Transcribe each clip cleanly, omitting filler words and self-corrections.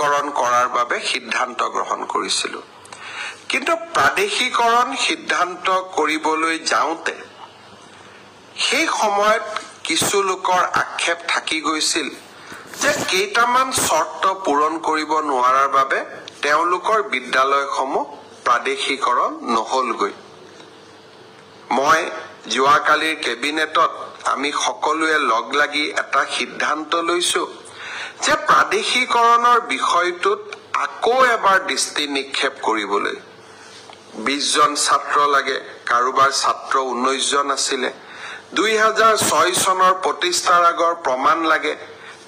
প্ৰাদেশিকৰণ কৰাৰ বাবে সিদ্ধান্ত গ্ৰহণ কৰিছিল কিন্তু প্ৰাদেশিকৰণ সিদ্ধান্ত কৰিবলৈ যাওঁতে সেই সময়ত কিছু লোকৰ আক্ষেপ থাকি গৈছিল যে কেইটামান শৰ্ত পূৰণ কৰিব নোৱাৰাৰ বাবে তেওঁলোকৰ বিদ্যালয়সমূহ প্ৰাদেশিকৰণ নহলগৈ মই যোৱাকালিৰ কেবিনেটত আমি সকলোৱে লগ লাগি এটা সিদ্ধান্ত লৈছো যে প্ৰাদেশিকৰণৰ বিষয়টোত আকৌ এবাৰ দৃষ্টি নিক্ষেপ কৰিবলৈ 20 জন ছাত্ৰ লাগে কাৰোবাৰ ছাত্ৰ 19 জন আছিল 2006 চনৰ প্ৰতিষ্ঠাৰ আগৰ প্ৰমাণ লাগে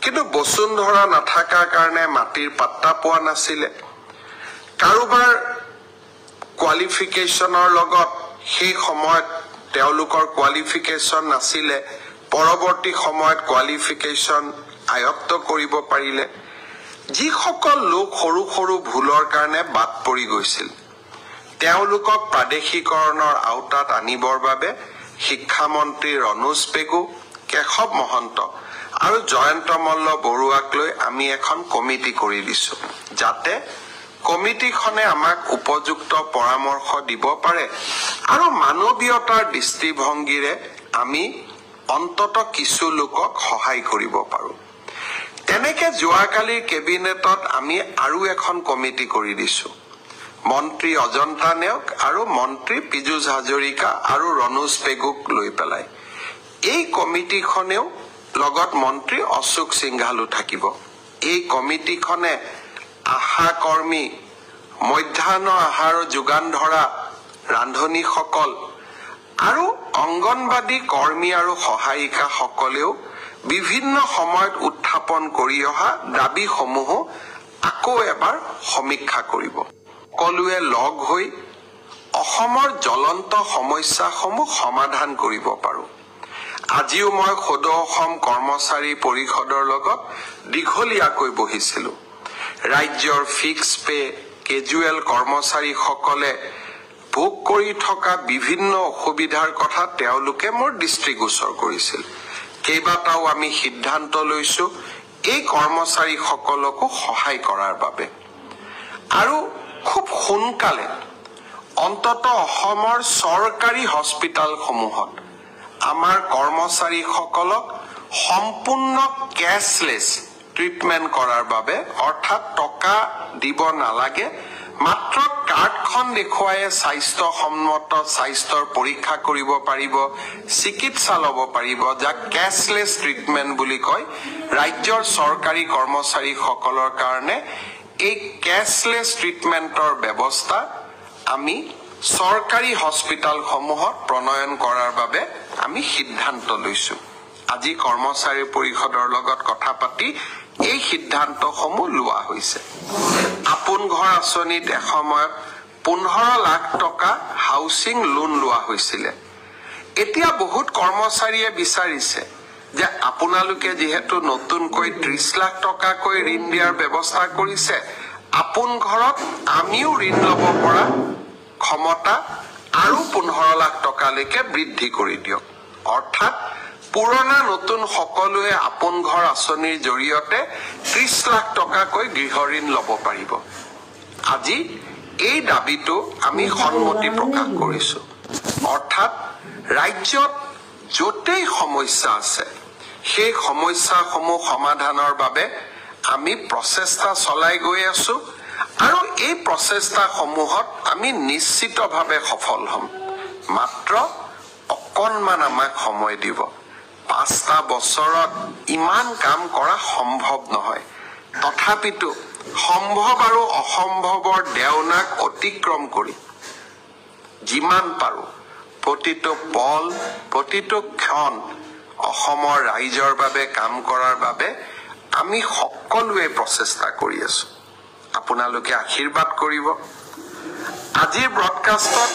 কিন্তু বসুন্ধৰা নাথাকাৰ কাৰণে মাটিৰ পাত্তা পোৱা নাছিল কাৰোবাৰ কোৱালিফিকেশনৰ লগত সেই সময়ত তেওঁলোকৰ কোৱালিফিকেশন নাছিল পৰৱৰ্তী সময়ত কোৱালিফিকেশন আয়ত্ত কৰিব পাৰিলে যি সকল লোক সৰু সৰু ভুলৰ কাৰণে বাদ পৰি গৈছিল তেওঁলোকক প্ৰাদেশিকৰণৰ আওতাত আনিবৰ বাবে শিক্ষা মন্ত্ৰী ৰনোজ পেগু কেশৱ মহন্ত আৰু জয়ন্ত মল্ল বৰুৱাক লৈ আমি এখন কমিটি কৰি দিছো যাতে কমিটিখনে আমাক উপযুক্ত পৰামৰ্শ দিব পাৰে আৰু মানৱীয়তাৰ দৃষ্টিভংগীৰে আমি অন্তত কিছু লোকক সহায় কৰিব পাৰো তেনেকে যোৱাকালিৰ কেবিনেটত আমি আৰু এখন কমিটি কৰি দিছো মন্ত্ৰী অজন্তা নেওগ আৰু মন্ত্ৰী পীযুষ হাজৰিকা আৰু ৰনোজ পেগুক লৈ পেলাই এই কমিটিখনেও লগত মন্ত্ৰী অশোক সিংঘালু থাকিব এই কমিটিখনে আশা কৰ্মী মধ্যাহ্ন আহাৰ যোগান ধৰা ৰান্ধনী সকল আৰু অংগনবাদী কৰ্মী আৰু সহায়িকা সকলেও বিভিন্ন সময়ত উত্থাপন কৰি অহা দাবীসমূহ আকৌ এবাৰ সমীক্ষা কৰিব সকলোৱে লগ হৈ অসমৰ জ্বলন্ত সমস্যাসমূহ সমাধান কৰিব পাৰো আজিও মই সদৌ অসম কৰ্মচাৰী পৰিষদৰ লগত দীঘলীয়াকৈ বহিছিলো ৰাজ্যৰ ফিক্স পে কেজুৱেল কৰ্মচাৰী সকলে ভোগ কৰি থকা বিভিন্ন অসুবিধাৰ কথা তেওঁলোকে মোৰ দৃষ্টিগোচৰ কৰিছিল কেইবাটাও আমি সিদ্ধান্ত লৈছো এই কৰ্মচাৰী সকলকো সহায় কৰাৰ বাবে আৰু খুব সোনকালে অন্তত অসমৰ চৰকাৰী হস্পিটালসমূহত আমাৰ কৰ্মচাৰী সকলক সম্পূৰ্ণ কেশলেছ ট্ৰিটমেন্ট কৰাৰ বাবে অৰ্থাৎ টকা দিব নালাগে মাত্ৰ কাৰ্ডখন দেখুৱাই স্বাস্থ্যসন্মত স্বাস্থ্যৰ পৰীক্ষা কৰিব পাৰিব চিকিৎসা ল'ব পাৰিব যাক কেশলেছ ট্ৰিটমেন্ট বুলি কয় ৰাজ্যৰ চৰকাৰী কৰ্মচাৰী সকলৰ কাৰণে এই কেশলেছ ট্ৰিটমেন্টৰ ব্যৱস্থা আমি চৰকাৰী হস্পিটালসমূহত প্ৰণয়ন কৰাৰ বাবে আমি সিদ্ধান্ত লৈছো আজি কৰ্মচাৰী পৰিষদৰ লগত কথা পাতি এই সিদ্ধান্তসমূহ লোৱা হৈছে আপোন ঘৰ আঁচনিত এসময়ত 15 লাখ টকা হাউচিং লোন লোৱা হৈছিল এতিয়া বহুত কৰ্মচাৰীয়ে বিচাৰিছে যে আপোনালোকে যেহেতু নতুনকৈ 30 লাখ টকাকৈ ঋণ দিয়াৰ ব্যৱস্থা কৰিছে আপোন ঘৰত আমিও ঋণ ল'ব পৰা ক্ষমতা আৰু 15 লাখ টকালৈকে বৃদ্ধি কৰি দিয়ক অৰ্থাৎ পুৰণা নতুন সকলোৱে আপোন ঘৰ আঁচনিৰ জৰিয়তে 30 লাখ টকাকৈ গৃহ ঋণ ল'ব পাৰিব আজি এই দাবীটো আমি সন্মতি প্ৰকাশ কৰিছো অৰ্থাৎ ৰাজ্যত যতেই সমস্যা আছে সেই সমস্যাসমূহ সমাধানৰ বাবে আমি প্ৰচেষ্টা চলাই গৈ আছো আৰু এই প্ৰচেষ্টাসমূহত আমি নিশ্চিতভাৱে সফল হ'ম মাত্ৰ অকণমান আমাক সময় দিব 5টা বছৰত ইমান কাম কৰা সম্ভৱ নহয় তথাপিতো সম্ভৱ আৰু অসম্ভৱৰ দেওনাক অতিক্ৰম কৰি যিমান পাৰো প্ৰতিটো পল প্ৰতিটো ক্ষণ অসমৰ ৰাইজৰ বাবে কাম কৰাৰ বাবে আমি সকলোৱে প্ৰচেষ্টা কৰি আছো আপোনালোকে আশীৰ্বাদ কৰিব আজিৰ ব্ৰডকাষ্টত